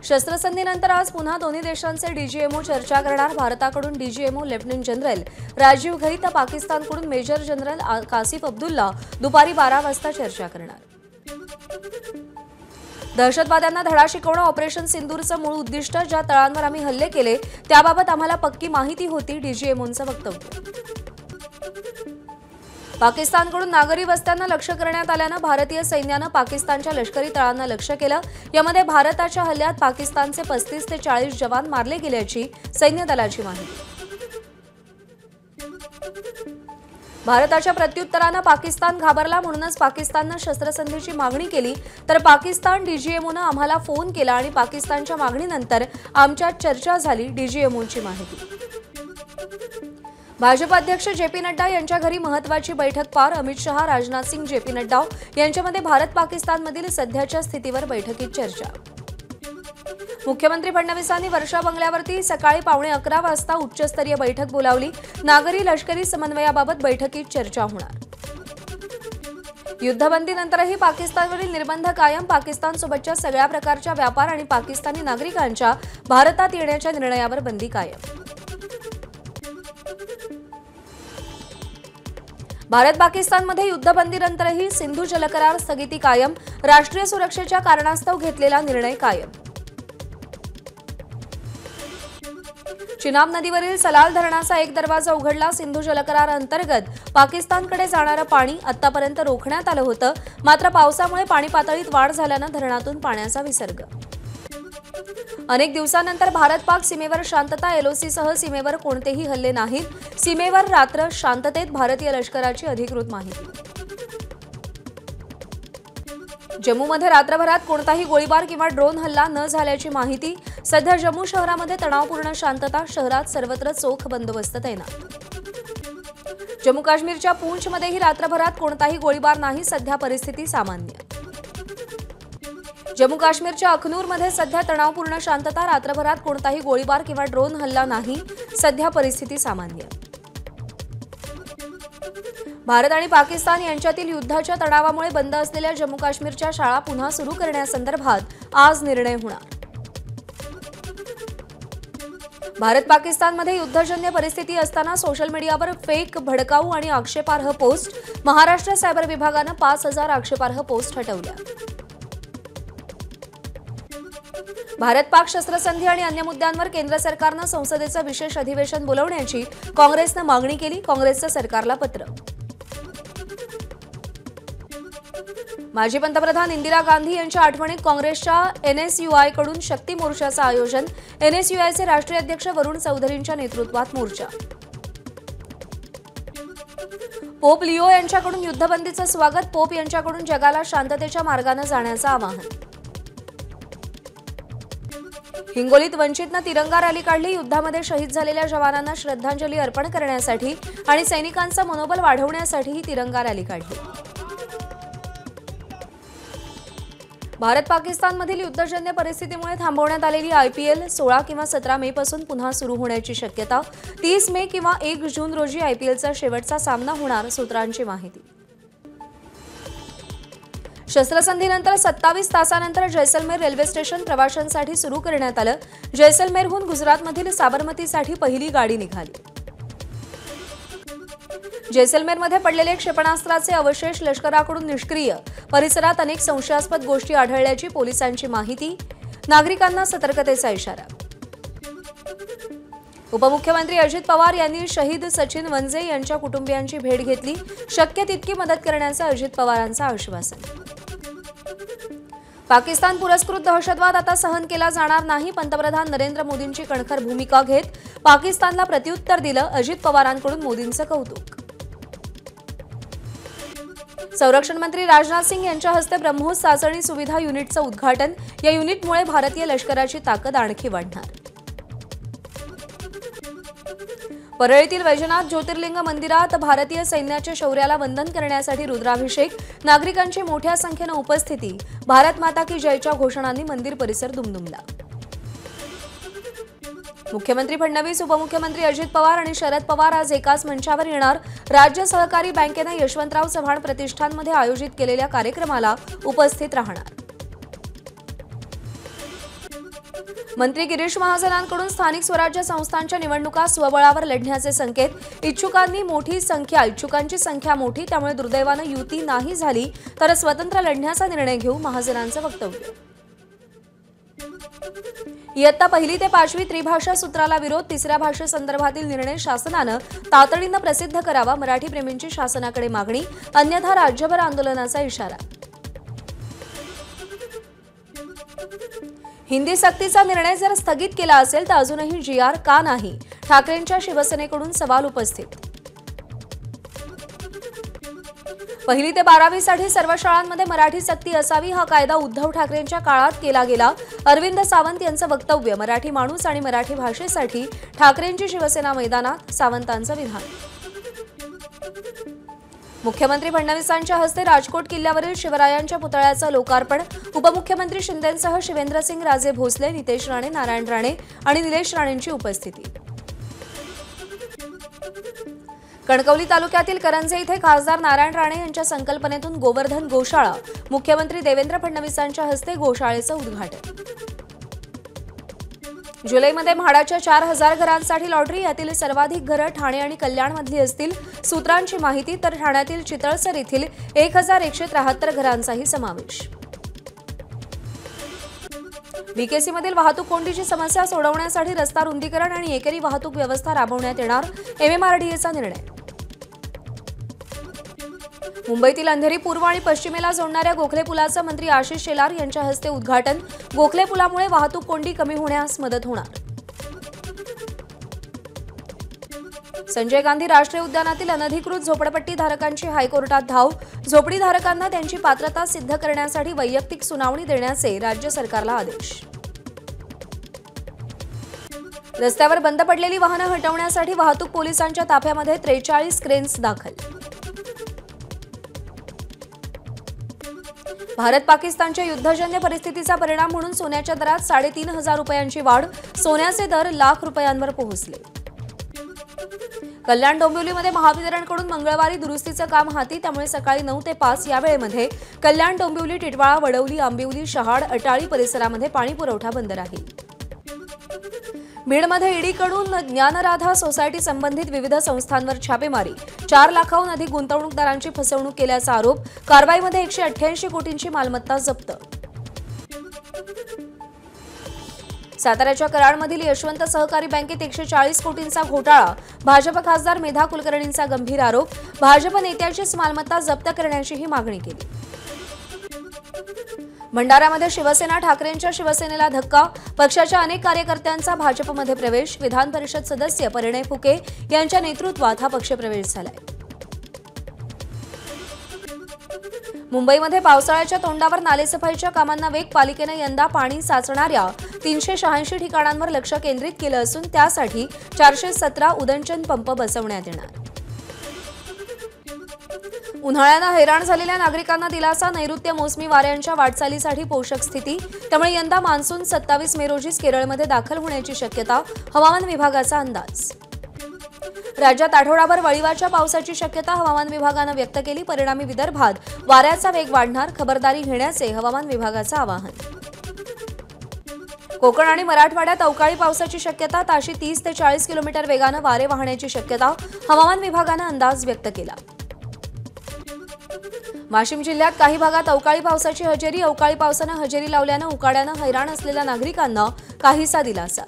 शस्त्रसंधीनंतर आज पुन्हा दोन्ही देशांचे डीजीएमओ चर्चा करणार। भारताकडून DGMO lieutenant general Rajeev Ghai तर पाकिस्तानकडून मेजर जनरल कासिफ अब्दुल्ला दुपारी 12 वाजता चर्चा करणार। दहशतवाद्यांना धडा शिकवणं ऑपरेशन सिंदूरचं मूळ उद्दिष्ट, ज्या तळांवर आम्ही हल्ले केले त्याबाबत आम्हाला पक्की माहिती होती, डीजीएमओंचं वक्तव्य। पाकिस्तानकडून नागरी वस्त्यांना लक्ष्य करण्यात आल्यानं भारतीय सैन्यानं पाकिस्तानच्या लष्करी तळांना लक्ष्य केलं। यामध्ये भारताच्या हल्ल्यात पाकिस्तानचे 35 ते 40 जवान मारले गेल्याची सैन्य दलाची माहिती। भारताच्या प्रत्युत्तरानं पाकिस्तान घाबरला, म्हणूनच पाकिस्ताननं शस्त्रसंधीची मागणी केली, तर पाकिस्तान डीजीएमओनं आम्हाला फोन केला आणि पाकिस्तानच्या मागणीनंतर आमच्यात चर्चा झाली, डीजीएमओची माहिती। भाजप अध्यक्ष जेपी नड्डा यांच्या घरी महत्त्वाची बैठक पार। अमित शहा, राजनाथ सिंग, जेपी नड्डा यांच्यामध्ये भारत पाकिस्तानमधील सध्याच्या स्थितीवर बैठकीत चर्चा। मुख्यमंत्री फडणवीसांनी वर्षा बंगल्यावरती सकाळी 11:15 वाजता उच्चस्तरीय बैठक बोलावली। नागरी लष्करी समन्वयाबाबत बैठकीत चर्चा होणार। युद्धबंदीनंतरही पाकिस्तानवरील निर्बंध कायम। पाकिस्तानसोबतच्या सगळ्या प्रकारच्या व्यापार आणि पाकिस्तानी नागरिकांच्या भारतात येण्याच्या निर्णयावर बंदी कायम। भारत पाकिस्तानमध्ये युद्धबंदीनंतरही सिंधू जलकरार स्थगिती कायम। राष्ट्रीय सुरक्षेच्या कारणास्तव घेतलेला निर्णय कायम। चिनाब नदीवरील सलाल धरणाचा एक दरवाजा उघडला। सिंधू जलकरार अंतर्गत पाकिस्तानकडे जाणारं पाणी आतापर्यंत रोखण्यात आलं होतं, मात्र पावसामुळे पाणी पातळीत वाढ झाल्यानं धरणातून पाण्याचा विसर्ग। अनेक दिवसांनंतर भारत पाक सीमेवर शांतता। एलओसीसह सीमेवर कोणतेही हल्ले नाहीत। सीमेवर रात्र शांततेत, भारतीय लष्कराची अधिकृत माहिती। जम्मूमध्ये रात्रभरात कोणताही गोळीबार किंवा ड्रोन हल्ला न झाल्याची माहिती। सध्या जम्मू शहरामध्ये तणावपूर्ण शांतता। शहरात सर्वत्र चोख बंदोबस्त तैनात। जम्मू काश्मीरच्या पूंछमध्येही रात्रभरात कोणताही गोळीबार नाही। सध्या परिस्थिती सामान्य। जम्मू काश्मीरच्या अखनूरमध्ये सध्या तणावपूर्ण शांतता। रात्रभरात कोणताही गोळीबार किंवा ड्रोन हल्ला नाही। सध्या परिस्थिती सामान्य। भारत आणि पाकिस्तान यांच्यातील युद्धाच्या तणावामुळे बंद असलेल्या जम्मू काश्मीरच्या शाळा पुन्हा सुरू करण्यासंदर्भात आज निर्णय होणार। भारत पाकिस्तानमध्ये युद्धजन्य परिस्थिती असताना सोशल मीडियावर फेक, भडकाऊ आणि आक्षेपार्ह पोस्ट। महाराष्ट्र सायबर विभागानं 5000 आक्षेपार्ह पोस्ट हटवल्या। भारत पाक शस्त्रसंधी आणि अन्य मुद्द्यांवर केंद्र सरकारनं संसदेचं विशेष अधिवेशन बोलवण्याची काँग्रेसनं मागणी केली। काँग्रेसचं सरकारला पत्र। माजी पंतप्रधान इंदिरा गांधी यांच्या आठवणीत काँग्रेसच्या एनएसयूआयकडून शक्ती मोर्चाचं आयोजन। एनएसयूआयचे राष्ट्रीय अध्यक्ष वरुण चौधरींच्या नेतृत्वात मोर्चा। पोप लिओ यांच्याकडून युद्धबंदीचं स्वागत। पोप यांच्याकडून जगाला शांततेच्या मार्गाने जाण्याचं आवाहन। हिंगोलीत वंचितनं तिरंगा रॅली काढली। युद्धामध्ये शहीद झालेल्या जवानांना श्रद्धांजली अर्पण करण्यासाठी आणि सैनिकांचं मनोबल वाढवण्यासाठी ही तिरंगा रॅली काढली। भारत पाकिस्तानमधील युद्धजन्य परिस्थितीमुळे थांबवण्यात आलेली आयपीएल 16 किंवा 17 मे पासून पुन्हा सुरू होण्याची शक्यता। 30 मे किंवा 1 जून रोजी आयपीएलचा शेवटचा सामना होणार, सूत्रांची माहिती। शस्त्रसंधीनंतर 27 तासानंतर जैसलमेर रेल्वे स्टेशन प्रवाशांसाठी सुरू करण्यात आलं। जैसलमेरहून गुजरातमधील साबरमतीसाठी पहिली गाडी निघाली। जैसलमेरमध्ये पडलेले क्षेपणास्त्राचे अवशेष लष्कराकडून निष्क्रिय। परिसरात अनेक संशयास्पद गोष्टी आढळल्याची पोलिसांची माहिती। नागरिकांना सतर्कतेचा इशारा। उपमुख्यमंत्री अजित पवार यांनी शहीद सचिन वंजे यांच्या कुटुंबियांची भेट घेतली। शक्य तितकी मदत करण्याचं अजित पवारांचं आश्वासन। पाकिस्तान पुरस्कृत दहशतवाद आता सहन केला जाणार नाही। पंतप्रधान नरेंद्र मोदींची कणखर भूमिका घेत पाकिस्तानला प्रत्युत्तर दिलं। अजित पवारांकडून मोदींचं कौतुक। संरक्षण मंत्री राजनाथ सिंग यांच्या हस्ते ब्रह्मोस चाचणी सुविधा युनिटचं उद्घाटन। या युनिटमुळे भारतीय लष्कराची ताकद आणखी वाढणार। परळीतील वैजनाथ ज्योतिर्लिंग मंदिरात भारतीय सैन्याच्या शौर्याला वंदन करण्यासाठी रुद्राभिषेक। नागरिकांची मोठ्या संख्येनं उपस्थिती। भारत माता की जयच्या घोषणांनी मंदिर परिसर दुमदुमला। मुख्यमंत्री फडणवीस, उपमुख्यमंत्री अजित पवार आणि शरद पवार आज एकाच मंचावर येणार। राज्य सहकारी बँकेनं यशवंतराव चव्हाण प्रतिष्ठानमध्ये आयोजित केलेल्या कार्यक्रमाला उपस्थित राहणार। मंत्री गिरीश महाजनांकडून स्थानिक स्वराज्य संस्थांच्या निवडणुका स्वबळावर लढण्याचे संकेत। इच्छुकांची संख्या मोठी, त्यामुळे दुर्दैवानं युती नाही झाली तर स्वतंत्र लढण्याचा निर्णय घेऊ, महाजनांचं वक्तव्य। इयत्ता 1ली ते 5वी त्रिभाषा सूत्राला विरोध। तिसऱ्या भाषेसंदर्भातील निर्णय शासनानं तातडीनं प्रसिद्ध करावा, मराठी प्रेमींची शासनाकडे मागणी। अन्यथा राज्यभर आंदोलनाचा इशारा। हिंदी सक्तीचा निर्णय जर स्थगित केला असेल तर अजूनही GR का नाही? ठाकरेंच्या शिवसेनेकडून सवाल उपस्थित। 1ली ते 12वीसाठी सर्व शाळांमध्ये मराठी सक्ती असावी, हा कायदा उद्धव ठाकरेंच्या काळात केला गेला। अरविंद सावंत यांचं वक्तव्य। मराठी माणूस आणि मराठी भाषेसाठी ठाकरेंची शिवसेना मैदानात, सावंतांचं विधान। मुख्यमंत्री फडणवीसांच्या हस्ते राजकोट किल्ल्यावरील शिवरायांच्या पुतळ्याचं लोकार्पण। उपमुख्यमंत्री शिंदेंसह शिवेंद्रसिंग राजे भोसले, नितेश राणे, नारायण राणे आणि निलेश राणेंची उपस्थिती। कणकवली तालुक्यातील करंजे इथे खासदार नारायण राणे यांच्या संकल्पनेतून गोवर्धन गोशाळा। मुख्यमंत्री देवेंद्र फडणवीसांच्या हस्ते गोशाळेचं उद्घाटन। जुलैमध्ये म्हाडाच्या 4000 घरांसाठी लॉटरी, यातील सर्वाधिक घरं ठाणे आणि कल्याणमधली असतील। सूत्रांची माहिती, तर ठाण्यातील चितळसर येथील 1173 घरांचाही समावेश। बीकेसीमधील वाहतूक कोंडीची समस्या सोडवण्यासाठी रस्ता रुंदीकरण आणि एकेरी वाहतूक व्यवस्था राबवण्यात येणार, MMRDAचा निर्णय। मुंबईतील अंधेरी पूर्व आणि पश्चिमेला जोडणाऱ्या गोखले पुलाचं मंत्री आशिष शेलार यांच्या हस्ते उद्घाटन। गोखले पुलामुळे वाहतूक कोंडी कमी होण्यास मदत होणार। संजय गांधी राष्ट्रीय उद्यानातील अनधिकृत झोपडपट्टी धारकांची हायकोर्टात धाव। झोपडीधारकांना त्यांची पात्रता सिद्ध करण्यासाठी वैयक्तिक सुनावणी देण्याचे राज्य सरकारला आदेश। रस्त्यावर बंद पडलेली वाहनं हटवण्यासाठी वाहतूक पोलिसांच्या ताफ्यामध्ये 43 क्रेन्स दाखल। भारत पाकिस्तानच्या युद्धजन्य परिस्थितीचा परिणाम म्हणून सोन्याच्या दरात 3500 रुपयांची वाढ। सोन्याचे दर लाख रुपयांवर पोहोचले। कल्याण डोंबिवलीमध्ये महावितरणकडून मंगळवारी दुरुस्तीचं काम हाती, त्यामुळे सकाळी 9 ते 5 या वेळेमध्ये कल्याण डोंबिवली, टिटवाळा, वडवली, आंबिवली, शहाड, अटाळी परिसरामध्ये पाणी पुरवठा बंद राहील। बीडमध्ये ईडीकडून ज्ञानराधा सोसायटी संबंधित विविध संस्थांवर छापेमारी। 4 लाखाहून अधिक गुंतवणूकदारांची फसवणूक केल्याचा आरोप। कारवाईमध्ये 188 कोटींची मालमत्ता जप्त। साताऱ्याच्या कराडमधील यशवंत सहकारी बँकेत 140 कोटींचा घोटाळा। भाजप खासदार मेधा कुलकर्णींचा गंभीर आरोप। भाजप नेत्याचीच मालमत्ता जप्त करण्याचीही मागणी केली। भंडाऱ्यामध्ये शिवसेना, ठाकरेंच्या शिवसेनेला धक्का। पक्षाच्या अनेक कार्यकर्त्यांचा भाजपमध्ये प्रवेश। विधान परिषद सदस्य परिणय फुके यांच्या नेतृत्वात हा पक्षप्रवेश झालाय। मुंबईमध्ये पावसाळ्याच्या तोंडावर नालेसफाईच्या कामांना वेग। पालिकेनं यंदा पाणी साचणाऱ्या 386 ठिकाणांवर लक्ष केंद्रित केलं असून त्यासाठी 417 उदंचन पंप बसवण्यात येणार। उन्हाळ्यानं हैराण झालेल्या नागरिकांना दिलासा। नैऋत्य मोसमी वाऱ्यांच्या वाटचालीसाठी पोषक स्थिती, त्यामुळे यंदा मान्सून 27 मे रोजीच केरळमध्ये दाखल होण्याची शक्यता। हवामान विभागाचा अंदाज। राज्यात आठवडाभर वळीवाच्या पावसाची शक्यता हवामान विभागानं व्यक्त केली। परिणामी विदर्भात वाऱ्याचा वेग वाढणार, खबरदारी घेण्याचे हवामान विभागाचं आवाहन। कोकण आणि मराठवाड्यात अवकाळी पावसाची शक्यता। ताशी 30 ते 40 किलोमीटर वेगानं वारे वाहण्याची शक्यता हवामान विभागानं अंदाज व्यक्त केला। वाशिम जिल्ह्यात काही भागात अवकाळी पावसाची हजेरी। अवकाळी पावसानं हजेरी लावल्यानं उकाड्यानं हैराण असलेल्या नागरिकांना काहीसा दिलासा।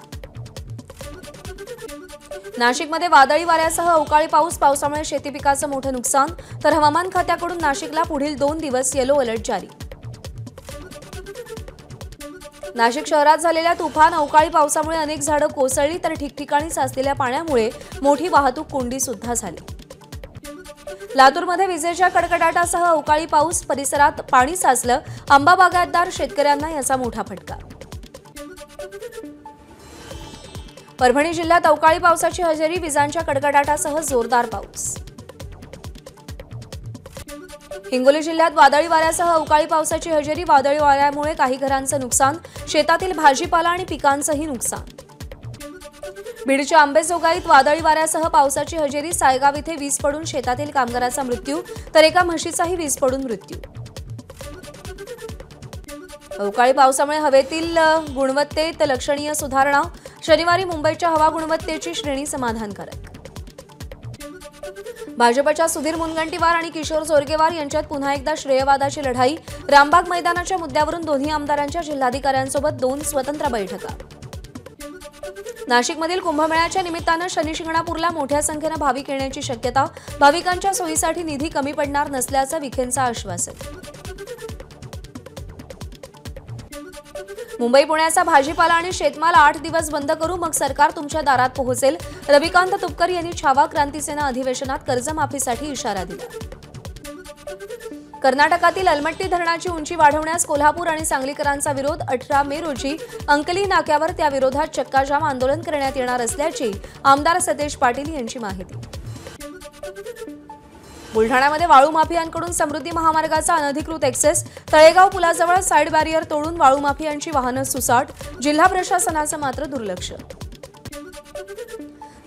नाशिकमध्ये वादळी वाऱ्यासह अवकाळी पावसामुळे शेती पिकाचं मोठं नुकसान, तर हवामान खात्याकडून नाशिकला पुढील 2 दिवस येलो अलर्ट जारी। नाशिक शहरात झालेल्या तुफान अवकाळी पावसामुळे अनेक झाडं कोसळली, तर ठिकठिकाणी साचलेल्या पाण्यामुळे मोठी वाहतूक कोंडी सुद्धा झाली। लातूरमध्ये विजेच्या कडकडाटासह अवकाळी पाऊस, परिसरात पाणी साचलं। आंबा बागायतदार शेतकऱ्यांना याचा मोठा फटका। परभणी जिल्ह्यात अवकाळी पावसाची हजेरी। विजांच्या कडकडाटासह जोरदार पाऊस। हिंगोली जिल्ह्यात वादळी वाऱ्यासह अवकाळी पावसाची हजेरी। वादळी वाऱ्यामुळे काही घरांचं नुकसान, शेतातील भाजीपाला आणि पिकांचंही नुकसान। बीडच्या आंबेजोगाईत वादळी वाऱ्यासह पावसाची हजेरी। सायगाव इथे वीज पडून शेतातील कामगाराचा मृत्यू, तर एका म्हशीचाही वीज पडून मृत्यू। अवकाळी पावसामुळे हवेतील गुणवत्तेत लक्षणीय सुधारणा. शनिवारी मुंबईच्या हवा गुणवत्तेची श्रेणी समाधानकारक. भाजपच्या सुधीर मुनगंटीवार आणि किशोर जोरगेवार यांच्यात पुन्हा एकदा श्रेयवादाची लढाई. रामबाग मैदानाच्या मुद्द्यावरून दोन्ही आमदारांच्या जिल्हाधिकाऱ्यांसोबत 2 स्वतंत्र बैठका. नाशिकमधील कुंभमेळ्याच्या निमित्तानं शनी शिंगणापूरला मोठ्या संख्येनं भाविक येण्याची शक्यता. भाविकांच्या सोयीसाठी निधी कमी पडणार नसल्याचं विखेंचं आश्वासन. मुंबई पुण्याचा भाजीपाला आणि शेतमाल 8 दिवस बंद करू, मग सरकार तुमच्या दारात पोहोचेल. रविकांत तुपकर यांनी छावा क्रांती सेना अधिवेशनात कर्जमाफीसाठी इशारा दिला. कर्नाटकातील अलमट्टी धरणाची उंची वाढवण्यास कोल्हापूर आणि सांगलीकरांचा विरोध. 18 मे रोजी अंकली नाक्यावर त्या विरोधात चक्काजाम आंदोलन करण्यात येणार असल्याची आमदार सतेज पाटील यांची माहिती. बुलढाण्यामध्ये वाळू माफियांकडून समृद्धी महामार्गाचा अनधिकृत एक्सेस. तळेगाव पुलाजवळ साईड बॅरियर तोडून वाळू माफियांची वाहनं सुसाट. जिल्हा प्रशासनाचं मात्र दुर्लक्ष.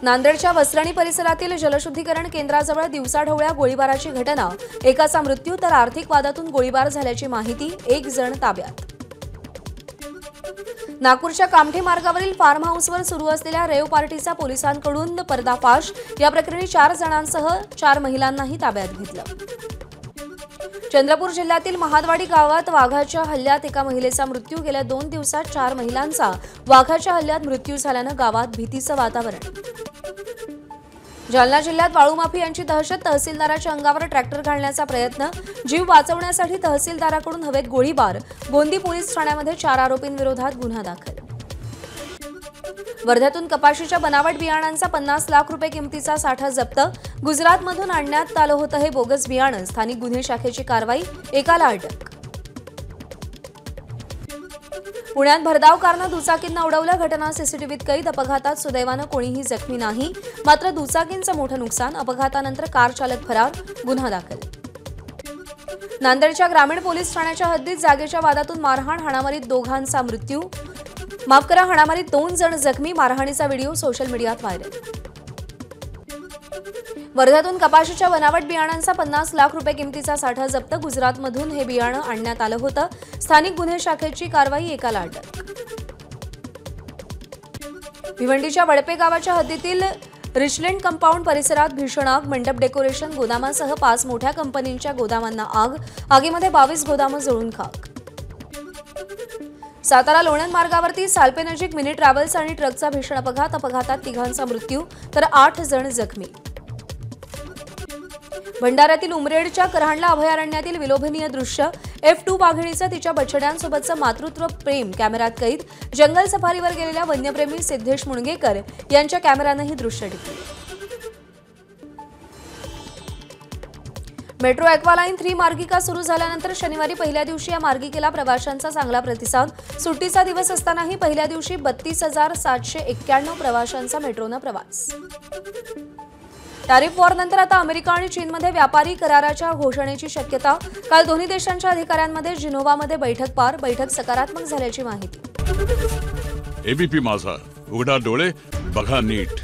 नांदेडच्या वस्त्राणी परिसरातील जलशुद्धीकरण केंद्राजवळ दिवसाढवळ्या गोळीबाराची घटना. एकाचा मृत्यू तर आर्थिक वादातून गोळीबार झाल्याची माहिती. 1 जण ताब्यात. नागपूरच्या कामठी मार्गावरील फार्म हाऊसवर सुरू असलेल्या रेव पार्टीचा पोलिसांकडून पर्दाफाश. या प्रकरणी 4 जणांसह 4 महिलांनाही ताब्यात घेतलं. चंद्रपूर जिल्ह्यातील महादवाडी गावात वाघाच्या हल्ल्यात एका महिलेचा मृत्यू. गेल्या 2 दिवसात 4 महिलांचा वाघाच्या हल्ल्यात मृत्यू झाल्यानं गावात भीतीचं वातावरण. जालना जिल्ह्यात वाळू माफियांची दहशत. तहसीलदाराच्या अंगावर ट्रॅक्टर घालण्याचा प्रयत्न. जीव वाचवण्यासाठी तहसीलदाराकडून हवेत गोळीबार. गोंदी पोलीस ठाण्यामध्ये 4 आरोपींविरोधात गुन्हा दाखल. वर्ध्यातून कपाशीच्या बनावट बियाणांचा 50 लाख रुपये किमतीचा साठा जप्त. गुजरातमधून आणण्यात आलं होतं हे बोगस बियाणं. स्थानिक गुन्हे शाखेची कारवाई. एकाला अटक. पुण्यात भरधाव कारनं दुचाकींना उडवलं. घटना सीसीटीव्हीत कैद. अपघातात सुदैवानं कोणीही जखमी नाही. मात्र दुचाकींचं मोठं नुकसान. अपघातानंतर कार चालक फरार. गुन्हा दाखल. नांदेडच्या ग्रामीण पोलीस ठाण्याच्या हद्दीत जागेच्या वादातून मारहाण. हाणामारीत 2 जणांचा मृत्यू. हाणामारीत 2 जण जखमी. मारहाणीचा व्हिडिओ सोशल मीडियात व्हायरल. वर्ध्यातून कपाशीच्या बनावट बियाणांचा 50 लाख रुपये किमतीचा साठा जप्त. गुजरातमधून हे बियाणं आणण्यात आलं होतं. स्थानिक गुन्हे शाखेची कारवाई. एकाला अटक. भिवंडीच्या वडपे गावाच्या हद्दीतील रिचलँड कंपाऊंड परिसरात भीषण आग. मंडप डेकोरेशन गोदामासह 5 मोठ्या कंपनींच्या गोदामांना आग. आगीमध्ये 22 गोदामं जळून खाक. सातारा लोणंद मार्गावरती सालपेनजीक मिनी ट्रॅव्हल्स आणि ट्रकचा भीषण अपघात. अपघातात 3 मृत्यू तर 8 जण जखमी. भंडाऱ्यातील उमरेडच्या करहांडला अभयारण्यातील विलोभनीय दृश्य. F2 वाघिणीचं तिच्या बछड्यांसोबतचं मातृत्व प्रेम कॅमेऱ्यात कैद. जंगल सफारीवर गेलेल्या वन्यप्रेमी सिद्धेश मुणगेकर यांच्या कॅमेऱ्यानं ही दृश्य टिपली. मेट्रो ॲक्वालाईन 3 मार्गिका सुरू झाल्यानंतर शनिवारी पहिल्या दिवशी या मार्गिकेला प्रवाशांचा चांगला प्रतिसाद. सुट्टीचा दिवस असतानाही पहिल्या दिवशी 32,791 प्रवाशांचा मेट्रोनं प्रवास. टॅरिफ वॉरनंतर आता अमेरिका आणि चीनमध्ये व्यापारी कराराच्या घोषणेची शक्यता. काल दोन्ही देशांच्या अधिकाऱ्यांमध्ये जिनोव्हामध्ये बैठक पार. बैठक सकारात्मक झाल्याची माहिती. एबीपी माझा, उघडा डोळे बघा नीट.